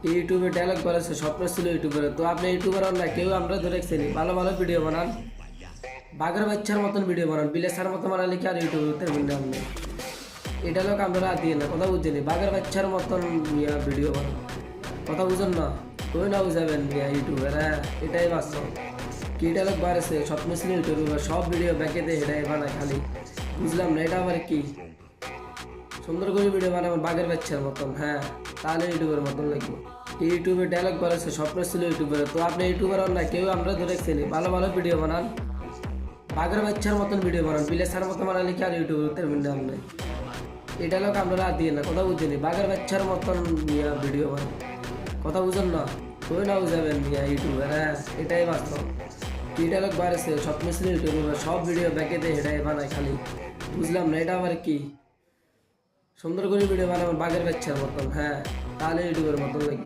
ইউটিউবে ডায়লগ বলেছে স্বপ্ন ছিল ইউটিউবের, তো আপনি ইউটিউবার না কেউ আমরা ধরে দেখছেনি, ভালো ভালো ভিডিও বানান, বাঘের বাচ্চার মতন ভিডিও বানান, বিলেসার মতো বানালে কি আর ইউটিউবে উঠতে পারবেন আপনি? এই ডায়লগ আমরা দিয়ে না, কথা বুঝছেনি, বাঘের বাচ্চার মতন ভিডিও বানান, কথা বুঝুন না, তুই না বুঝাবেন ইউটিউবের, হ্যাঁ এটাই বাস্তব। কি ডায়লগ বাড়েছে স্বপ্ন ছিল ইউটিউবে, সব ভিডিও ব্যাকে দিয়ে এটাই বানায় খালি, বুঝলাম না এটা আবার কি? সুন্দর করে ভিডিও বানাবেন বাঘের বাচ্চার মতন, হ্যাঁ তাহলে ইউটিউবের মতন লাগবে। ইউটিউবে ডায়লগ বলেছে স্বপ্ন ছিল ইউটিউবের, তো আপনি ইউটিউবার না কেউ আমরা ধরে দেখছেনি, ভালো ভালো ভিডিও বানান, বাঘের বাচ্চার মতন ভিডিও বানান, বিলেসার মতো বানালে কি আর ইউটিউবে উঠতে পারবেন আপনি? এই ডায়লগ আমরা দিয়ে না, কথা বুঝছেনি, বাঘের বাচ্চার মতন ভিডিও বানান, কথা বুঝুন না, তুই না বুঝাবেন ইউটিউবের, হ্যাঁ এটাই বাস্তব। কি ডায়লগ বাড়েছে স্বপ্ন ছিল ইউটিউবে, সব ভিডিও ব্যাকে দিয়ে এটাই বানায় খালি, বুঝলাম না এটা আবার কি? সুন্দর করে ভিডিও বানাবেন বাঘের বাচ্চার মতন, হ্যাঁ তাহলে ইউটিউবের মতন লাগবে।